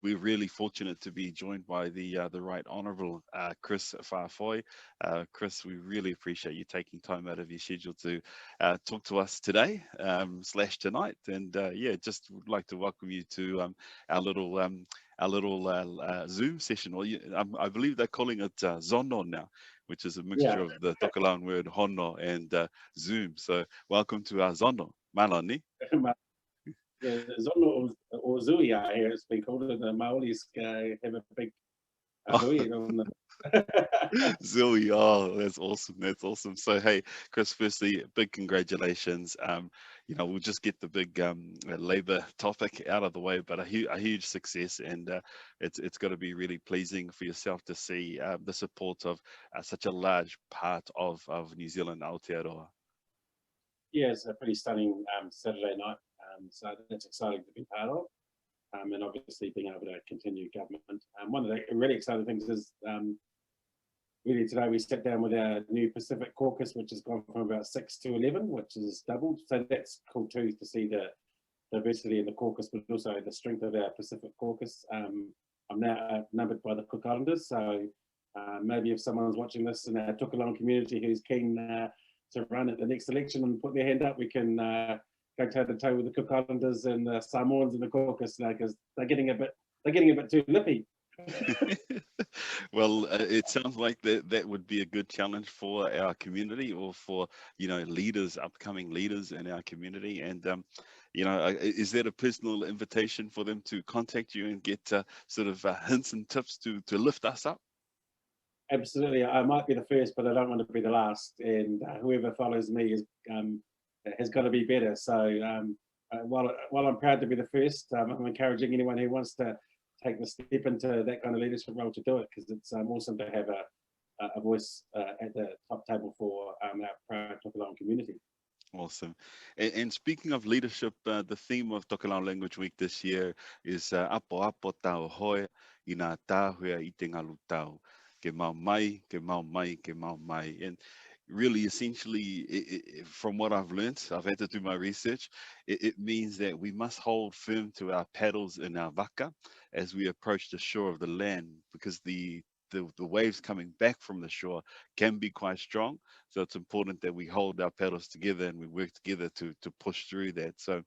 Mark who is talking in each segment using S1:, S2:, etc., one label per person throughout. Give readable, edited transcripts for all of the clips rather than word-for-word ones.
S1: we're really fortunate to be joined by the Right Honourable Kris Faafoi. Chris, we really appreciate you taking time out of your schedule to talk to us today slash tonight, and yeah, just would like to welcome you to our little Zoom session. Or I believe they're calling it Zono now, which is a
S2: Yeah,
S1: mixture of the Tokelau word Hono and Zoom. So welcome to our Zono. Malani.
S2: the Zono or Zui out here, it's been called. The Maoris have a big hui on the.
S1: Zoe, oh, that's awesome. That's awesome. So, hey, Chris, firstly, big congratulations. We'll just get the big Labour topic out of the way, but a huge success, and it's got to be really pleasing for yourself to see the support of such a large part of New Zealand Aotearoa.
S2: Yeah, it's a pretty stunning Saturday night. So that's exciting to be part of. And obviously being able to continue government. One of the really exciting things is really today we sat down with our new Pacific caucus, which has gone from about 6 to 11, which is doubled. So that's cool too, to see the diversity in the caucus, but also the strength of our Pacific caucus. I'm now numbered by the Cook Islanders, so maybe if someone's watching this in our Tokelau community who's keen to run at the next election and put their hand up, we can go toe to toe with the Cook Islanders and the Samoans in the caucus now, because they're getting a bit too lippy.
S1: Well, it sounds like that would be a good challenge for our community, or for leaders, upcoming leaders in our community. And is that a personal invitation for them to contact you and get sort of hints and tips to lift us up?
S2: Absolutely, I might be the first, but I don't want to be the last. And whoever follows me has got to be better. So while I'm proud to be the first, I'm encouraging anyone who wants to take the step into that kind of leadership role to do it, because it's awesome to have a voice at the top table for our proud Tokelau community.
S1: Awesome. And speaking of leadership, the theme of Tokelau Language Week this year is Apo Apo Tau Hoe I Ngā Tāhua I Te Ngalu Tau. Ke mau mai, ke mau mai, ke mau mai. And really, essentially, from what I've learned, I've had to do my research, it means that we must hold firm to our paddles in our waka as we approach the shore of the land, because the waves coming back from the shore can be quite strong. So it's important that we hold our paddles together and we work together to push through that. So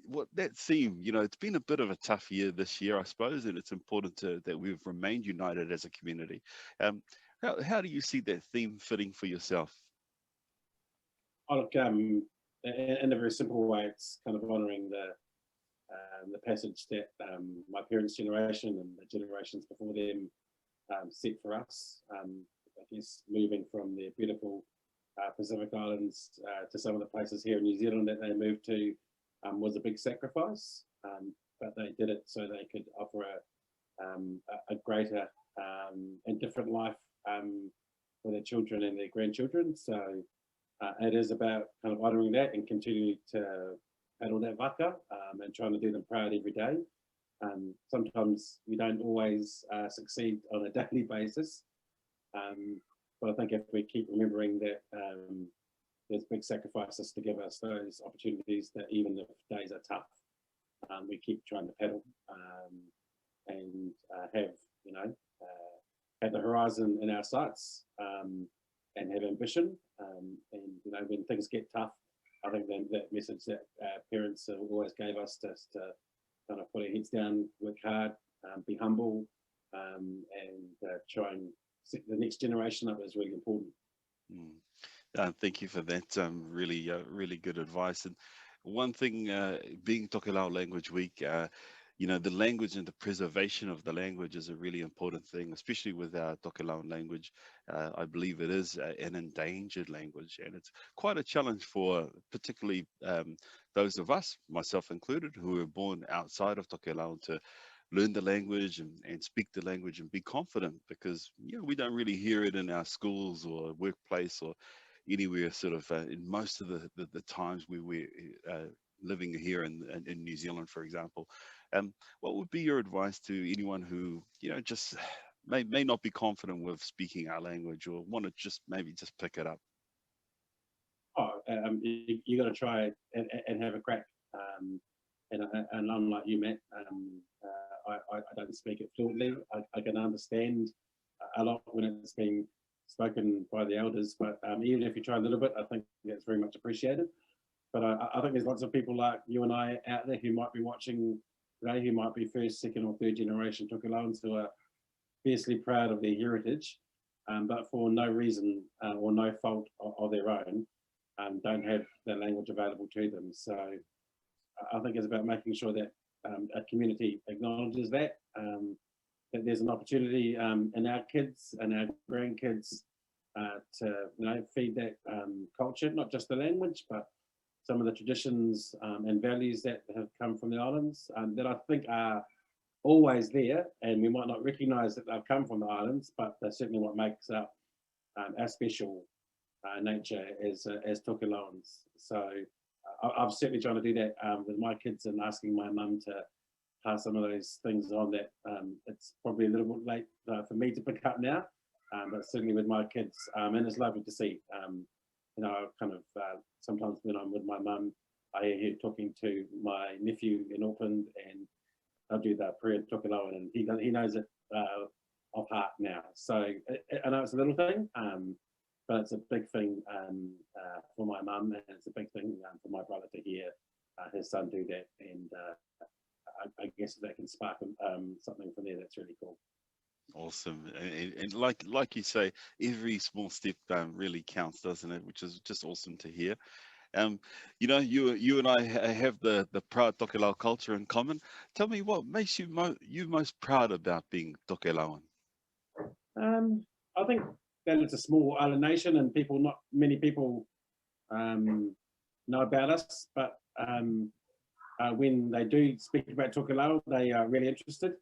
S1: what that seemed, it's been a bit of a tough year this year, I suppose, and it's important that we've remained united as a community. Um, how do you see that theme fitting for yourself?
S2: Oh, look, in a very simple way, it's kind of honouring the passage that my parents' generation and the generations before them set for us. I guess moving from the beautiful Pacific Islands to some of the places here in New Zealand that they moved to was a big sacrifice, but they did it so they could offer a greater and different life for their children and their grandchildren. So it is about kind of honouring that and continuing to paddle that waka and trying to do them proud every day. Sometimes we don't always succeed on a daily basis, but I think if we keep remembering that there's big sacrifices to give us those opportunities, that even if days are tough, we keep trying to paddle and have have the horizon in our sights and have ambition. And when things get tough, I think that message that parents always gave us to kind of put our heads down, work hard, be humble, and try and set the next generation up is really important.
S1: Mm. Thank you for that. Really good advice. And one thing, being Tokelau Language Week, the language and the preservation of the language is a really important thing, especially with our Tokelau language. I believe it is an endangered language, and it's quite a challenge for particularly those of us, myself included, who were born outside of Tokelau, to learn the language and speak the language and be confident, because we don't really hear it in our schools or workplace or anywhere sort of in most of the times we're living here in New Zealand, for example. What would be your advice to anyone who just may not be confident with speaking our language, or want to just maybe just pick it up?
S2: Oh, you got to try and have a crack. And unlike you, Matt, I don't speak it fluently. I can understand a lot when it's being spoken by the elders, but even if you try a little bit, I think it's very much appreciated. But I think there's lots of people like you and I out there who might be watching today, who might be first, second, or third generation Tokelauans, who are fiercely proud of their heritage, but for no reason or no fault of their own, don't have the language available to them. So I think it's about making sure that a community acknowledges that there's an opportunity in our kids and our grandkids to feed that culture, not just the language, but some of the traditions and values that have come from the islands that I think are always there, and we might not recognise that they've come from the islands, but they're certainly what makes up our special nature as Tokelauans. So I'm certainly trying to do that with my kids and asking my mum to pass some of those things on that it's probably a little bit late for me to pick up now, but certainly with my kids, and it's lovely to see. Kind of sometimes when I'm with my mum, I hear her talking to my nephew in Auckland, and I'll do that prayer in Tokelau, and he knows it off heart now. So I know it's a little thing, but it's a big thing for my mum, and it's a big thing for my brother to hear his son do that. And I guess that can spark something from there that's really cool.
S1: Awesome. And like you say, every small step really counts, doesn't it? Which is just awesome to hear. You and I have the proud Tokelau culture in common. Tell me, what makes you most proud about being Tokelauan?
S2: I think that it's a small island nation, and not many people know about us, but when they do speak about Tokelau, they are really interested.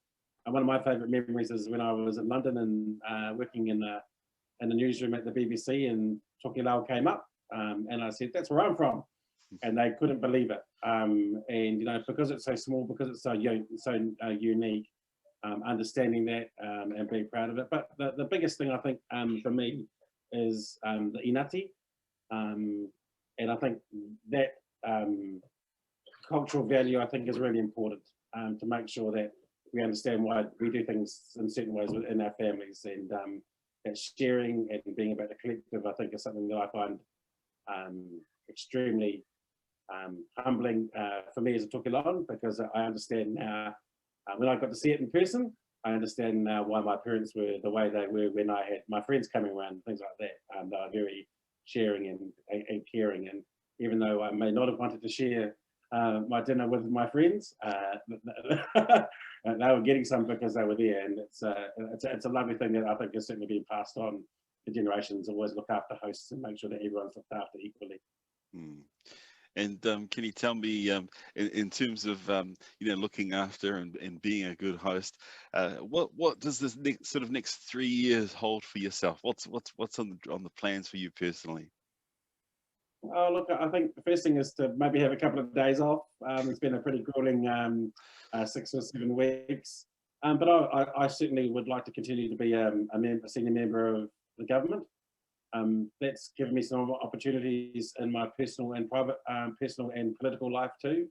S2: And one of my favourite memories is when I was in London and working in the newsroom at the BBC, and Tokelau came up, and I said, "That's where I'm from," and they couldn't believe it. And because it's so small, because it's so unique, understanding that and being proud of it. But the biggest thing I think for me is the inati, and I think that cultural value I think is really important to make sure that we understand why we do things in certain ways within our families, and that sharing and being about the collective, I think, is something that I find extremely humbling for me as a Tokelauan, because I understand now, when I got to see it in person, I understand now why my parents were the way they were when I had my friends coming around, things like that. They were very sharing and caring, and even though I may not have wanted to share my dinner with my friends, they were getting some because they were there, and it's a lovely thing that I think is certainly being passed on to generations. Always look after hosts and make sure that everyone's looked after equally.
S1: Mm. And can you tell me, in terms of looking after and being a good host, what does this next 3 years hold for yourself? What's on the plans for you personally?
S2: Oh, look, I think the first thing is to maybe have a couple of days off. It's been a pretty grueling 6 or 7 weeks, but I certainly would like to continue to be a senior member of the government. That's given me some opportunities in my personal and private, personal and political life too.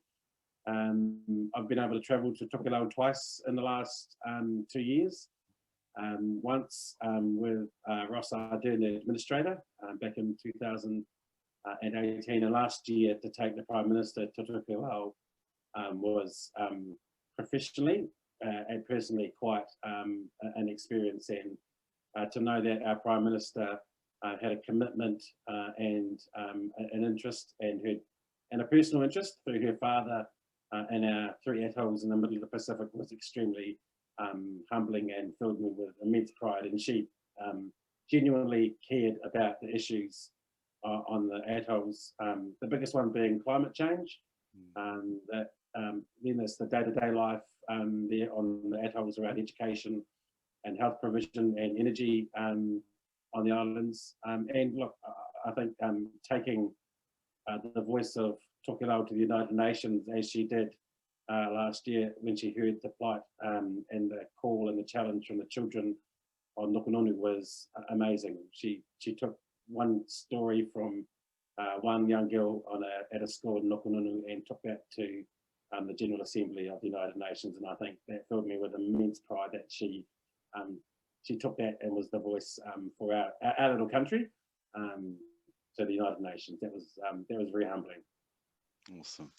S2: I've been able to travel to Tokelau twice in the last 2 years. Once with Ross Ardern, the administrator, back in 2018, and last year to take the Prime Minister to Tokelau was professionally and personally quite an experience, and to know that our Prime Minister had a commitment and an interest and a personal interest through her father and our 3 atolls in the middle of the Pacific was extremely humbling and filled me with immense pride. And she genuinely cared about the issues on the atolls, the biggest one being climate change. Then there's the day-to-day life there on the atolls around education and health provision and energy on the islands. And look, I think taking the voice of Tokelau to the United Nations, as she did last year when she heard the plight and the call and the challenge from the children on Nukununu, was amazing. She took one story from one young girl at a school in Nukununu and took that to the General Assembly of the United Nations, and I think that filled me with immense pride that she took that and was the voice for our little country to the United Nations. That was very humbling.
S1: Awesome.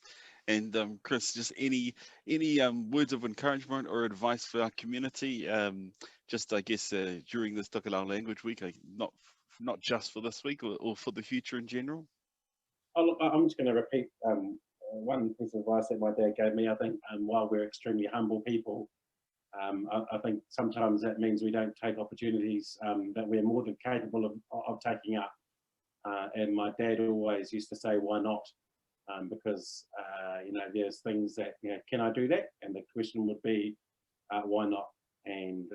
S1: And Chris, just any words of encouragement or advice for our community? Just I guess during this Tokelau Language Week, not just for this week or for the future in general.
S2: Oh, look, I'm just going to repeat one piece of advice that my dad gave me. I think while we're extremely humble people, I think sometimes that means we don't take opportunities that we're more than capable of taking up. And my dad always used to say, "Why not?" Because there's things that can I do that? And the question would be, why not? And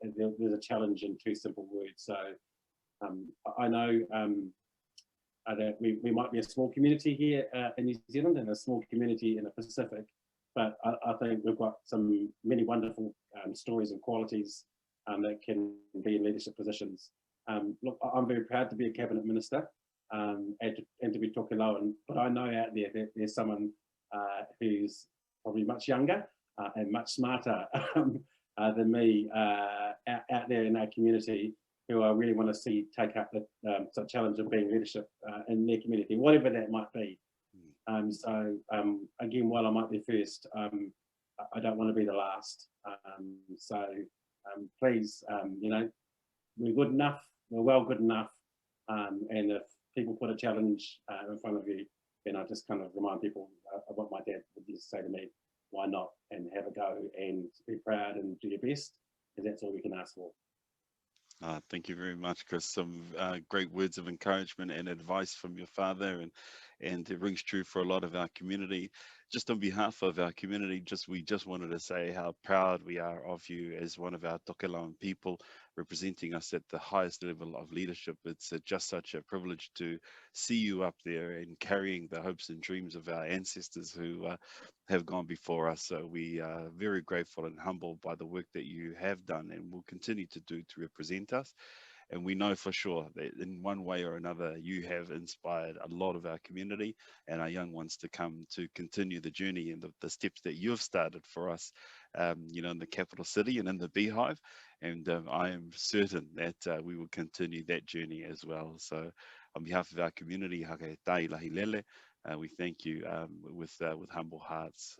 S2: there's a challenge in two simple words. So I know that we might be a small community here in New Zealand and a small community in the Pacific, but I think we've got many wonderful stories and qualities that can be in leadership positions. Look, I'm very proud to be a cabinet minister and to be Tokelauan, but I know out there that there's someone who's probably much younger and much smarter than me out there in our community, who I really want to see take up the challenge of being leadership in their community, whatever that might be. So again, while I might be first, I don't want to be the last. So please, we're good enough, we're well good enough, and if people put a challenge in front of you, then I just kind of remind people of what my dad would used to say to me: why not? And have a go and be proud and do your best, because that's all we can ask for.
S1: Thank you very much, Chris. Some great words of encouragement and advice from your father, and it rings true for a lot of our community. Just on behalf of our community, we just wanted to say how proud we are of you as one of our Tokelauan people, representing us at the highest level of leadership. It's just such a privilege to see you up there and carrying the hopes and dreams of our ancestors who have gone before us. So we are very grateful and humbled by the work that you have done and will continue to do to represent us. And we know for sure that in one way or another, you have inspired a lot of our community and our young ones to come to continue the journey and the steps that you've started for us, in the capital city and in the Beehive. And I am certain that we will continue that journey as well. So on behalf of our community, hake tai lahi lele, we thank you with humble hearts.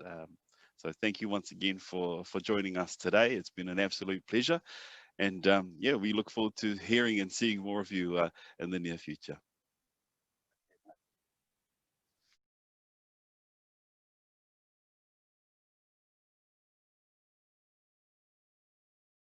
S1: So thank you once again for joining us today. It's been an absolute pleasure. And we look forward to hearing and seeing more of you in the near future.